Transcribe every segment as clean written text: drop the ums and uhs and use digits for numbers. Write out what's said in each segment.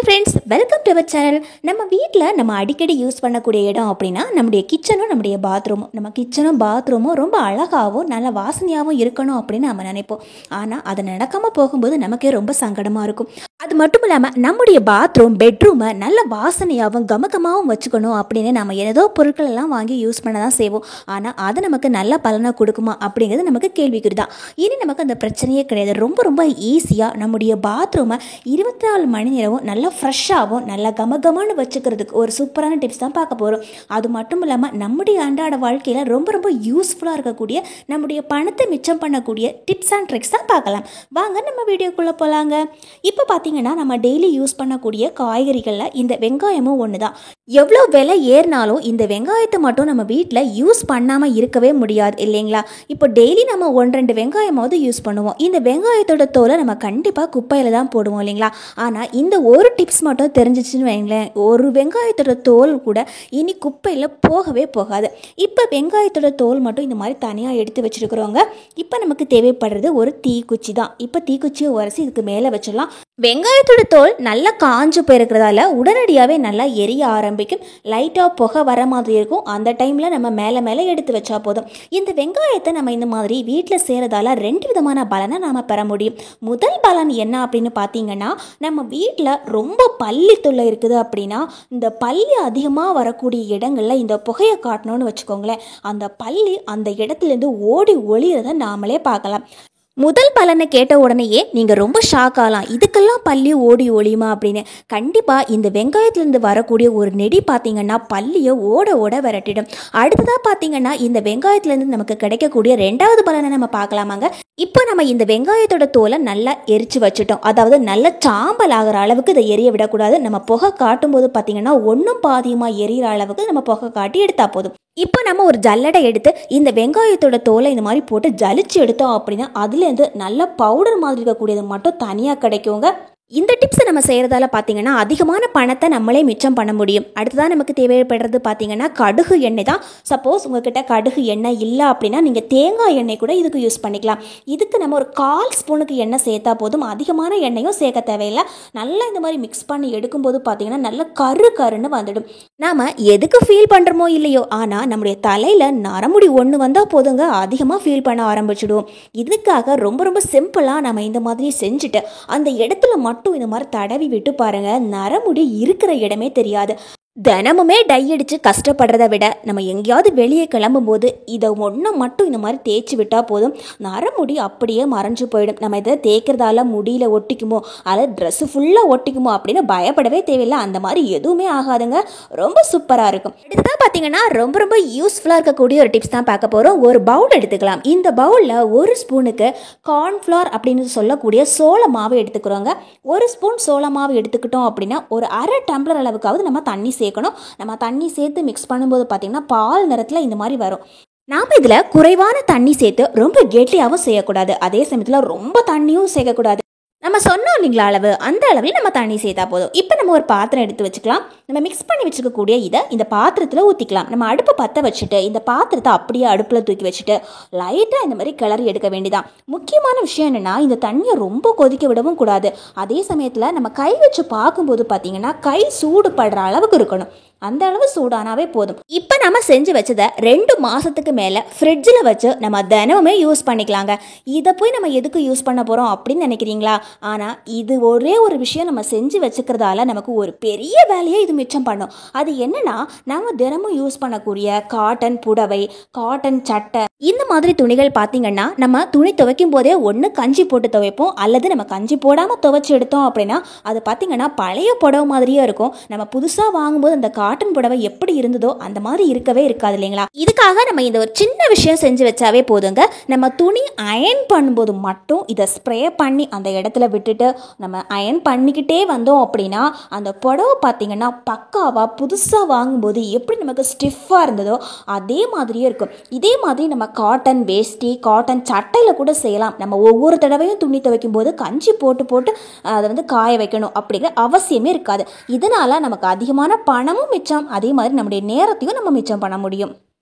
Hi friends, welcome to our channel. நம்ம வீட்டில் நம்ம அடிக்கடி யூஸ் பண்ணக்கூடிய இடம் அப்படின்னா நம்முடைய கிச்சனும் நம்முடைய பாத்ரூமும். நம்ம கிச்சனும் பாத்ரூமும் ரொம்ப அழகாகவும் நல்ல வாசனையாகவும் இருக்கணும் அப்படின்னு நம்ம நினைப்போம். ஆனால் அது நடக்காமல் போகும்போது நமக்கே ரொம்ப சங்கடமாக இருக்கும். அது மட்டும் இல்லாமல் நம்முடைய பாத்ரூம் பெட்ரூமை நல்ல வாசனையாகவும் கமகமாகவும் வச்சுக்கணும் அப்படின்னு நம்ம ஏதோ பொருட்கள் எல்லாம் வாங்கி யூஸ் பண்ண தான் செய்வோம். ஆனால் அது நமக்கு நல்ல பலனை கொடுக்குமா அப்படிங்கிறது நமக்கு கேள்விக்குறி தான். இனி நமக்கு அந்த பிரச்சனையே கிடையாது. ரொம்ப ரொம்ப ஈஸியாக நம்முடைய பாத்ரூமை 24 மணி நேரமும் நல்லா ஃப்ரெஷ்ஷாகவும் நல்லா கமகமானு வச்சுக்கிறதுக்கு ஒரு சூப்பரான டிப்ஸ் தான் பார்க்க போகிறோம். அது மட்டும் இல்லாமல் நம்முடைய அன்றாட வாழ்க்கையில் ரொம்ப ரொம்ப யூஸ்ஃபுல்லாக இருக்கக்கூடிய நம்முடைய பணத்தை மிச்சம் பண்ணக்கூடிய டிப்ஸ் அண்ட் ட்ரிக்ஸ் தான் பார்க்கலாம். வாங்க நம்ம வீடியோக்குள்ளே போகலாங்க. இப்போ பார்த்தீங்கன்னா நம்ம டெய்லி யூஸ் பண்ணக்கூடிய காய்கறிகளில் இந்த வெங்காயமும் ஒன்று தான். எவ்வளோ விலை ஏறினாலும் இந்த வெங்காயத்தை மட்டும் நம்ம வீட்டில் யூஸ் பண்ணாமல் இருக்கவே முடியாது இல்லைங்களா? இப்போ டெய்லி நம்ம 1-2 வெங்காயமாவது யூஸ் பண்ணுவோம். இந்த வெங்காயத்தோட தோலை நம்ம கண்டிப்பாக குப்பையில் தான் போடுவோம் இல்லைங்களா? ஆனால் இந்த ஒரு டிப்ஸ் மட்டும் தெரிஞ்சிச்சுன்னு வைங்களேன், ஒரு வெங்காயத்தோட தோல் கூட இனி குப்பையில் போகவே போகாது. இப்போ வெங்காயத்தோட தோல் மட்டும் இந்த மாதிரி தனியாக எடுத்து வச்சுருக்குறோங்க. இப்போ நமக்கு தேவைப்படுறது ஒரு தீக்குச்சி தான். இப்போ தீக்குச்சியை உரசி இதுக்கு மேலே வச்சிடலாம். வெங்காயத்தோட தோல் நல்லா காஞ்சு போயிருக்கிறதால உடனடியாகவே நல்லா எரிய ஆரம்பிக்கும். லைட்டாக புகை வர மாதிரி இருக்கும். அந்த டைமில் நம்ம மேலே எடுத்து வச்சா போதும். இந்த வெங்காயத்தை நம்ம இந்த மாதிரி வீட்டில் செய்கிறதால 2 விதமான பலனை நாம் பெற முடியும். முதல் பலன் என்ன அப்படின்னு பார்த்தீங்கன்னா, நம்ம வீட்டில் ரொம்ப பல்லி தொல்லை இருக்குது அப்படின்னா இந்த பல்லி அதிகமாக வரக்கூடிய இடங்களில் இந்த புகையை காட்டணும்னு வச்சுக்கோங்களேன், அந்த பல்லி அந்த இடத்துலேருந்து ஓடி ஒளிகிறத நாமளே பார்க்கலாம். முதல் பலனை கேட்ட உடனேயே நீங்கள் ரொம்ப ஷாக் ஆகலாம். இதுக்கெல்லாம் பல்லி ஓடி ஒளியுமா அப்படின்னு. கண்டிப்பாக இந்த வெங்காயத்துலேருந்து வரக்கூடிய ஒரு நெடி பார்த்தீங்கன்னா பல்லியை ஓட விரட்டிடும். அடுத்ததாக பார்த்தீங்கன்னா இந்த வெங்காயத்துலேருந்து நமக்கு கிடைக்கக்கூடிய 2வது பலனை நம்ம பார்க்கலாமாங்க. இப்போ நம்ம இந்த வெங்காயத்தோட தோலை நல்லா எரிச்சு வச்சுட்டோம். அதாவது நல்ல சாம்பல் ஆகிற அளவுக்கு இதை எரிய விடக்கூடாது. நம்ம புகை காட்டும் போது பார்த்தீங்கன்னா ஒன்றும் பாதியமாக எரியிற அளவுக்கு நம்ம புகை காட்டி எடுத்தா போதும். இப்போ நம்ம ஒரு ஜல்லடை எடுத்து இந்த வெங்காயத்தோட தோலை இந்த மாதிரி போட்டு ஜலிச்சு எடுத்தோம் அப்படின்னா அதுலேருந்து நல்ல பவுடர் மாதிரி இருக்கக்கூடியது மட்டும் தனியாக கிடைக்குங்க. இந்த டிப்ஸை நம்ம செய்கிறதால பார்த்தீங்கன்னா அதிகமான பணத்தை நம்மளே மிச்சம் பண்ண முடியும். அடுத்ததான் நமக்கு தேவைப்படுறது பார்த்தீங்கன்னா கடுகு எண்ணெய் தான். சப்போஸ் உங்ககிட்ட கடுகு எண்ணெய் இல்லை அப்படின்னா நீங்கள் தேங்காய் எண்ணெய் கூட இதுக்கு யூஸ் பண்ணிக்கலாம். இதுக்கு நம்ம ஒரு 1/4 ஸ்பூனுக்கு எண்ணெய் சேர்த்தா போதும். அதிகமான எண்ணெயும் சேர்க்க தேவையில்லை. நல்லா இந்த மாதிரி மிக்ஸ் பண்ணி எடுக்கும்போது பார்த்தீங்கன்னா நல்ல கருன்னு வந்துடும். நாம் எதுக்கு ஃபீல் பண்ணுறோமோ இல்லையோ, ஆனால் நம்முடைய தலையில் நரமுடி ஒன்று வந்தால் போதுங்க அதிகமாக ஃபீல் பண்ண ஆரம்பிச்சிடுவோம். இதுக்காக ரொம்ப ரொம்ப சிம்பிளாக நம்ம இந்த மாதிரி செஞ்சுட்டு அந்த இடத்துல மட்டும் இந்த மாதிரி தடவி விட்டு பாருங்க, நரமுடி இருக்கிற இடமே தெரியாது. தினமுமே டை அடித்து கஷ்டப்படுறத விட நம்ம எங்கேயாவது வெளியே கிளம்பும் போது இதை ஒன்றை மட்டும் இந்த மாதிரி தேய்ச்சி விட்டால் போதும், நரமுடி அப்படியே மறைஞ்சு போயிடும். நம்ம இதை தேய்க்கிறதால முடியல ஒட்டிக்குமோ அல்லது ட்ரெஸ்ஸு ஃபுல்லாக ஒட்டிக்குமோ அப்படின்னு பயப்படவே தேவையில்லை. அந்த மாதிரி எதுவுமே ஆகாதுங்க. ரொம்ப சூப்பராக இருக்கும். இதுதான் பார்த்தீங்கன்னா ரொம்ப ரொம்ப யூஸ்ஃபுல்லாக இருக்கக்கூடிய ஒரு டிப்ஸ் தான் பார்க்க போகிறோம். ஒரு பவுல் எடுத்துக்கலாம். இந்த பவுலில் 1 ஸ்பூனுக்கு கார்ன்ஃப்ளவர் அப்படின்னு சொல்லக்கூடிய சோள மாவு எடுத்துக்கிறோங்க. 1 ஸ்பூன் சோள மாவு எடுத்துக்கிட்டோம் அப்படின்னா ஒரு 1/2 டம்ளர் அளவுக்காவது நம்ம தண்ணி சேர்க்கணும். நம்ம தண்ணி சேர்த்து மிக்ஸ் பண்ணும்போது பார்த்தீங்கன்னா பால் நிறத்தில் இந்த மாதிரி வரும். நாம் இதில் குறைவான தண்ணி சேர்த்து ரொம்ப கெட்டியாகவும் செய்யக்கூடாது. அதே சமயத்தில் ரொம்ப தண்ணியும் சேர்க்கக்கூடாது. நம்ம சொன்னோம் இல்லைங்களா அளவு, அந்த அளவில் நம்ம தண்ணி சேர்த்தா போதும். இப்போ நம்ம ஒரு பாத்திரம் எடுத்து வச்சுக்கலாம். நம்ம மிக்ஸ் பண்ணி வச்சுக்கக்கூடிய இதை இந்த பாத்திரத்தில் ஊற்றிக்கலாம். நம்ம அடுப்பை பற்ற வச்சுட்டு இந்த பாத்திரத்தை அப்படியே அடுப்பில் தூக்கி வச்சுட்டு லைட்டாக இந்த மாதிரி கிளறி எடுக்க வேண்டியதான். முக்கியமான விஷயம் என்னென்னா இந்த தண்ணியை ரொம்ப கொதிக்க விடவும் கூடாது. அதே சமயத்தில் நம்ம கை வச்சு பார்க்கும்போது பார்த்தீங்கன்னா கை சூடு படுற அளவுக்கு இருக்கணும். அந்த அளவு சூடானாவே போதும். இப்போ நம்ம செஞ்சு வச்சதை 2 மாதத்துக்கு மேலே ஃப்ரிட்ஜில் வச்சு நம்ம தினமுமே யூஸ் பண்ணிக்கலாங்க. இதை போய் நம்ம எதுக்கு யூஸ் பண்ண போகிறோம் அப்படின்னு நினைக்கிறீங்களா? ஆனால் இது ஒரே ஒரு விஷயம் நம்ம செஞ்சு வச்சுக்கிறதால நமக்கு ஒரு பெரிய வேலையை இது மிச்சம் பண்ணும். அது என்னன்னா, நம்ம தினமும் யூஸ் பண்ணக்கூடிய காட்டன் புடவை, காட்டன் சட்டை, இந்த மாதிரி துணிகள் பார்த்தீங்கன்னா நம்ம துணி துவைக்கும் போதே ஒன்று கஞ்சி போட்டு துவைப்போம், அல்லது நம்ம கஞ்சி போடாமல் துவைச்சி எடுத்தோம் அப்படின்னா அது பார்த்தீங்கன்னா பழைய புடவை மாதிரியே இருக்கும். நம்ம புதுசாக வாங்கும்போது அந்த காட்டன் புடவை எப்படி இருந்ததோ அந்த மாதிரி இருக்கவே இருக்காது இல்லைங்களா? இதுக்காக நம்ம இந்த ஒரு சின்ன விஷயம் செஞ்சு வச்சாவே போதுங்க. நம்ம துணி அயன் பண்ணும்போது மட்டும் இதை ஸ்ப்ரே பண்ணி அந்த இடத்துல விட்டுட்டு நம்ம அயன் பண்ணிக்கிட்டே வந்தோம் அப்படின்னா அந்த புடவை பார்த்தீங்கன்னா பக்காவாக புதுசாக வாங்கும்போது எப்படி நமக்கு ஸ்டிஃபாக இருந்ததோ அதே மாதிரியே இருக்கும். இதே மாதிரி நம்ம காட்டன் வேஷ்டி, காட்டன் சட்டையில் கூட செய்யலாம். நம்ம ஒவ்வொரு தடவையும் துணி துவைக்கும் போது கஞ்சி போட்டு அதை காய வைக்கணும் அப்படிங்கிற அவசியமே இருக்காது. இதனால் நமக்கு அதிகமான பணமும் மிச்சம், அதே மாதிரி நம்முடைய நேரத்தையும் நம்ம மிச்சம் பண்ண முடியும்.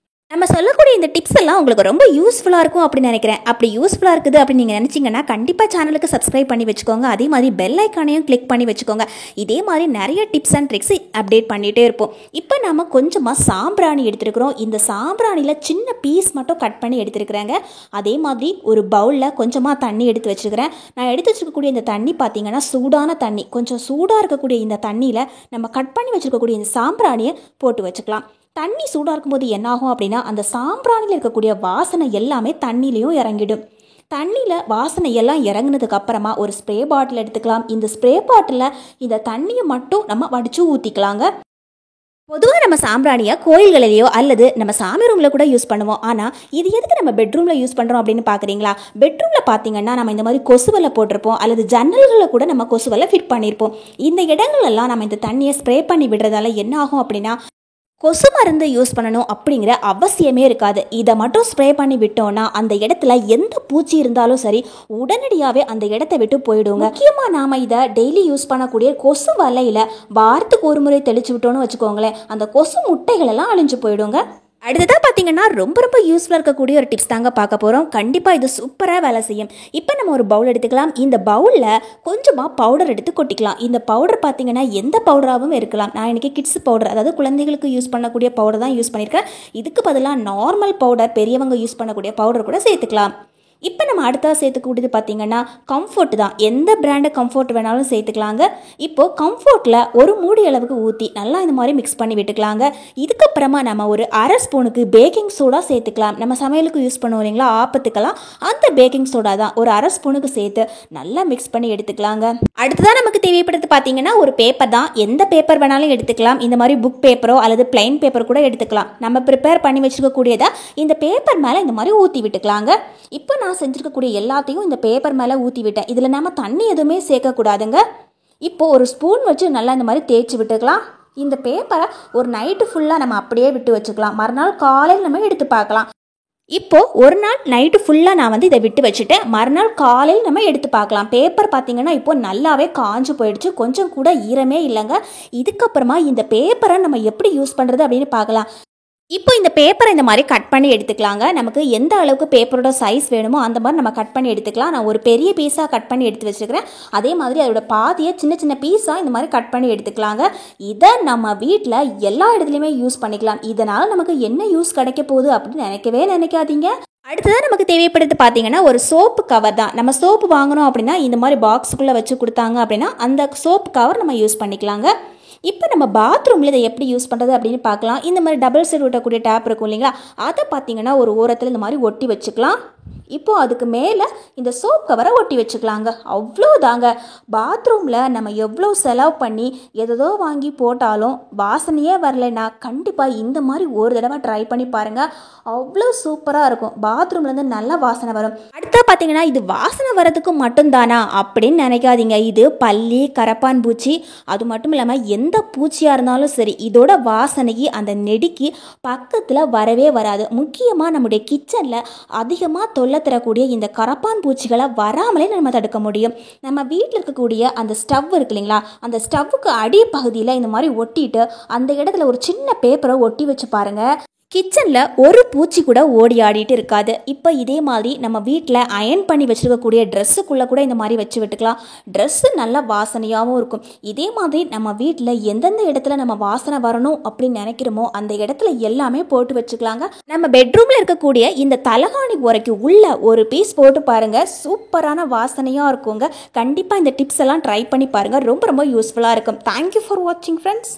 நம்ம சொல்லக்கூடிய இந்த டிப்ஸ் எல்லாம் உங்களுக்கு ரொம்ப யூஸ்ஃபுல்லாக இருக்கும் அப்படின்னு நினைக்கிறேன். அப்படி யூஸ்ஃபுல்லாக இருக்குது அப்படின்னு நீங்கள் நினச்சிங்கன்னா கண்டிப்பாக சேனலுக்கு சப்ஸ்கிரைப் பண்ணி வச்சுக்கோங்க. அதே மாதிரி பெல் ஐக்கானையும் கிளிக் பண்ணி வச்சுக்கோங்க. இதே மாதிரி நிறைய டிப்ஸ் அண்ட் ட்ரிக்ஸ் அப்டேட் பண்ணிகிட்டே இருப்போம். இப்போ நம்ம கொஞ்சமாக சாம்பிராணி எடுத்துருக்குறோம். இந்த சாம்பிராணியில் சின்ன பீஸ் மட்டும் கட் பண்ணி எடுத்துருக்குறேங்க. அதே மாதிரி ஒரு பவுலில் கொஞ்சமாக தண்ணி எடுத்து வச்சுருக்கிறேன். நான் எடுத்து வச்சுருக்கக்கூடிய இந்த தண்ணி பார்த்தீங்கன்னா சூடான தண்ணி. கொஞ்சம் சூடாக இருக்கக்கூடிய இந்த தண்ணியில் நம்ம கட் பண்ணி வச்சுருக்கக்கூடிய இந்த சாம்பிராணியை போட்டு வச்சுக்கலாம். தண்ணி சூடாக இருக்கும்போது என்னாகும் அப்படின்னா அந்த சாம்பிராணியில் இருக்கக்கூடிய வாசனை எல்லாமே தண்ணிலையும் இறங்கிடும். தண்ணியில் வாசனை எல்லாம் இறங்கினதுக்கு அப்புறமா ஒரு ஸ்ப்ரே பாட்டில் எடுத்துக்கலாம். இந்த ஸ்ப்ரே பாட்டிலில் இந்த தண்ணியை மட்டும் நம்ம வடித்து ஊற்றிக்கலாங்க. பொதுவாக நம்ம சாம்பிராணியை கோயில்களிலேயோ அல்லது நம்ம சாமி ரூமில் கூட யூஸ் பண்ணுவோம். ஆனால் இது எதுக்கு நம்ம பெட்ரூமில் யூஸ் பண்ணுறோம் அப்படின்னு பார்க்குறீங்களா? பெட்ரூமில் பார்த்தீங்கன்னா நம்ம இந்த மாதிரி கொசுவலை போட்டிருப்போம் அல்லது ஜன்னல்களில் கூட நம்ம கொசுவலை ஃபிட் பண்ணியிருப்போம். இந்த இடங்களெல்லாம் நம்ம இந்த தண்ணியை ஸ்ப்ரே பண்ணி விடுறதால என்ன ஆகும் அப்படின்னா கொசு மருந்து யூஸ் பண்ணணும் அப்படிங்கிற அவசியமே இருக்காது. இதை மட்டும் ஸ்ப்ரே பண்ணி விட்டோம்னா அந்த இடத்துல எந்த பூச்சி இருந்தாலும் சரி உடனடியாகவே அந்த இடத்த விட்டு போயிடுங்க. முக்கியமாக நாம் இதை டெய்லி யூஸ் பண்ணக்கூடிய கொசு வலையில் வாரத்துக்கு ஒரு முறை தெளிச்சு விட்டோன்னு வச்சுக்கோங்களேன், அந்த கொசு முட்டைகள் எல்லாம் அழிஞ்சு போயிடுங்க. அடுத்ததாக பார்த்தீங்கன்னா ரொம்ப யூஸ்ஃபுல்லாக இருக்கக்கூடிய ஒரு டிப்ஸ் தாங்க பார்க்க போகிறோம். கண்டிப்பாக இது சூப்பராக வேலை செய்யும். இப்போ நம்ம ஒரு பவுல் எடுத்துக்கலாம். இந்த பவுலில் கொஞ்சமாக பவுடர் எடுத்து கொட்டிக்கலாம். இந்த பவுடர் பார்த்தீங்கன்னா எந்த பவுடராகவும் இருக்கலாம். நான் இன்றைக்கி கிட்ஸ் பவுடர், அதாவது குழந்தைகளுக்கு யூஸ் பண்ணக்கூடிய பவுடர் தான் யூஸ் பண்ணியிருக்கேன். இதுக்கு பதிலாக நார்மல் பவுடர், பெரியவங்க யூஸ் பண்ணக்கூடிய பவுடர் கூட சேர்த்துக்கலாம். இப்போ நம்ம அடுத்ததாக சேர்த்துக்கூடியது பார்த்தீங்கன்னா கம்ஃபர்ட் தான். எந்த பிராண்டு கம்ஃபர்ட் வேணாலும் சேர்த்துக்கலாங்க. இப்போது கம்ஃபர்ட்டில் ஒரு மூடி அளவுக்கு ஊற்றி நல்லா இந்த மாதிரி மிக்ஸ் பண்ணி விட்டுக்கலாங்க. இதுக்கப்புறமா நம்ம ஒரு அரை ஸ்பூனுக்கு பேக்கிங் சோடா சேர்த்துக்கலாம். நம்ம சமையலுக்கு யூஸ் பண்ணுவோம் இல்லைங்களா, ஆப்பத்துக்கெல்லாம், அந்த பேக்கிங் சோடா தான் ஒரு அரை ஸ்பூனுக்கு சேர்த்து நல்லா மிக்ஸ் பண்ணி எடுத்துக்கலாங்க. அடுத்ததான் நமக்கு தேவைப்படுறது பார்த்தீங்கன்னா ஒரு பேப்பர் தான். எந்த பேப்பர் வேணாலும் எடுத்துக்கலாம். இந்த மாதிரி புக் பேப்பரோ அல்லது பிளைன் பேப்பர் கூட எடுத்துக்கலாம். நம்ம ப்ரிப்பேர் பண்ணி வச்சுருக்கக்கூடியதை இந்த பேப்பர் மேலே இந்த மாதிரி ஊற்றி விட்டுக்கலாங்க. இப்போ நான் செஞ்சுருக்கக்கூடிய எல்லாத்தையும் இந்த பேப்பர் மேலே ஊற்றி விட்டேன். இதில் நம்ம தண்ணி எதுவுமே சேர்க்கக்கூடாதுங்க. இப்போது ஒரு ஸ்பூன் வச்சு நல்லா இந்த மாதிரி தேய்ச்சி விட்டுக்கலாம். இந்த பேப்பரை ஒரு நைட்டு ஃபுல்லாக நம்ம அப்படியே விட்டு வச்சுக்கலாம். மறுநாள் காலையில் நம்ம எடுத்து பார்க்கலாம். இப்போது ஒரு நாள் நைட்டு ஃபுல்லாக நான் இதை விட்டு வச்சுட்டேன். மறுநாள் காலையில் நம்ம எடுத்து பார்க்கலாம். பேப்பர் பார்த்திங்கன்னா இப்போது நல்லாவே காஞ்சு போயிடுச்சு. கொஞ்சம் கூட ஈரமே இல்லைங்க. இதுக்கப்புறமா இந்த பேப்பரை நம்ம எப்படி யூஸ் பண்ணுறது அப்படின்னு பார்க்கலாம். இப்போ இந்த பேப்பரை இந்த மாதிரி கட் பண்ணி எடுத்துக்கலாங்க. நமக்கு எந்த அளவுக்கு பேப்பரோட சைஸ் வேணுமோ அந்த மாதிரி நம்ம கட் பண்ணி எடுத்துக்கலாம். நான் ஒரு பெரிய பீஸாக கட் பண்ணி எடுத்து வச்சுருக்கிறேன். அதே மாதிரி அதோட பாதியை சின்ன சின்ன பீஸாக இந்த மாதிரி கட் பண்ணி எடுத்துக்கலாங்க. இதை நம்ம வீட்டில் எல்லா இடத்துலையுமே யூஸ் பண்ணிக்கலாம். இதனால் நமக்கு என்ன யூஸ் கிடைக்க போகுது அப்படின்னு நினைக்காதீங்க. அடுத்ததான் நமக்கு தேவைப்படுறது பார்த்தீங்கன்னா ஒரு சோப்பு கவர் தான். நம்ம சோப்பு வாங்கணும் அப்படின்னா இந்த மாதிரி பாக்ஸுக்குள்ளே வச்சு கொடுத்தாங்க அப்படின்னா அந்த சோப்பு கவர் நம்ம யூஸ் பண்ணிக்கலாங்க. இப்போ நம்ம பாத்ரூமில் இதை எப்படி யூஸ் பண்ணுறது அப்படின்னு பார்க்கலாம். இந்த மாதிரி டபுள் சைடு ஒட்டக்கூடிய டேப் இருக்கும் இல்லைங்களா, அதை பார்த்தீங்கன்னா ஒரு ஓரத்தில் இந்த மாதிரி ஒட்டி வச்சுக்கலாம். இப்போது அதுக்கு மேலே இந்த சோப் கவரை ஒட்டி வச்சுக்கலாங்க. அவ்வளோதாங்க. பாத்ரூமில் நம்ம எவ்வளோ செலவு பண்ணி எதோ வாங்கி போட்டாலும் வாசனையே வரலைன்னா கண்டிப்பாக இந்த மாதிரி ஒரு தடவை ட்ரை பண்ணி பாருங்கள். அவ்வளோ சூப்பராக இருக்கும். பாத்ரூம்லேருந்து நல்ல வாசனை வரும். அடுத்தா பார்த்தீங்கன்னா இது வாசனை வரதுக்கு மட்டும்தானா அப்படின்னு நினைக்காதீங்க. இது பல்லி, கரப்பான் பூச்சி, அது மட்டும் இல்லாமல் எந்த பூச்சியாக இருந்தாலும் சரி இதோட வாசனைக்கு அந்த நெடிக்கு பக்கத்தில் வரவே வராது. முக்கியமாக நம்முடைய கிச்சனில் அதிகமாக தொல்லை தரக்கூடிய இந்த கரப்பான் பூச்சிகளை வராமலே நம்ம தடுக்க முடியும். நம்ம வீட்டில் இருக்கக்கூடிய அந்த ஸ்டவ் இருக்கு இல்லைங்களா, அந்த ஸ்டவ்வுக்கு அடி பகுதியில் இந்த மாதிரி ஒட்டிட்டு அந்த இடத்துல ஒரு சின்ன பேப்பரை ஒட்டி வச்சு பாருங்க. கிச்சனில் ஒரு பூச்சி கூட ஓடி ஆடிட்டு இருக்காது. இப்போ இதே மாதிரி நம்ம வீட்டில் அயன் பண்ணி வச்சுருக்கக்கூடிய ட்ரெஸ்ஸுக்குள்ளே கூட இந்த மாதிரி வச்சு விட்டுக்கலாம். ட்ரெஸ்ஸு நல்லா வாசனையாகவும் இருக்கும். இதே மாதிரி நம்ம வீட்டில் எந்தெந்த இடத்துல நம்ம வாசனை வரணும் அப்படின்னு நினைக்கிறோமோ அந்த இடத்துல எல்லாமே போட்டு வச்சுக்கலாங்க. நம்ம பெட்ரூமில் இருக்கக்கூடிய இந்த தலகாணி உரைக்கும் உள்ள ஒரு பீஸ் போட்டு பாருங்கள். சூப்பரான வாசனையாக இருக்குங்க. கண்டிப்பாக இந்த டிப்ஸ் எல்லாம் ட்ரை பண்ணி பாருங்கள். ரொம்ப யூஸ்ஃபுல்லாக இருக்கும். தேங்க்யூ ஃபார் வாட்சிங் ஃப்ரெண்ட்ஸ்.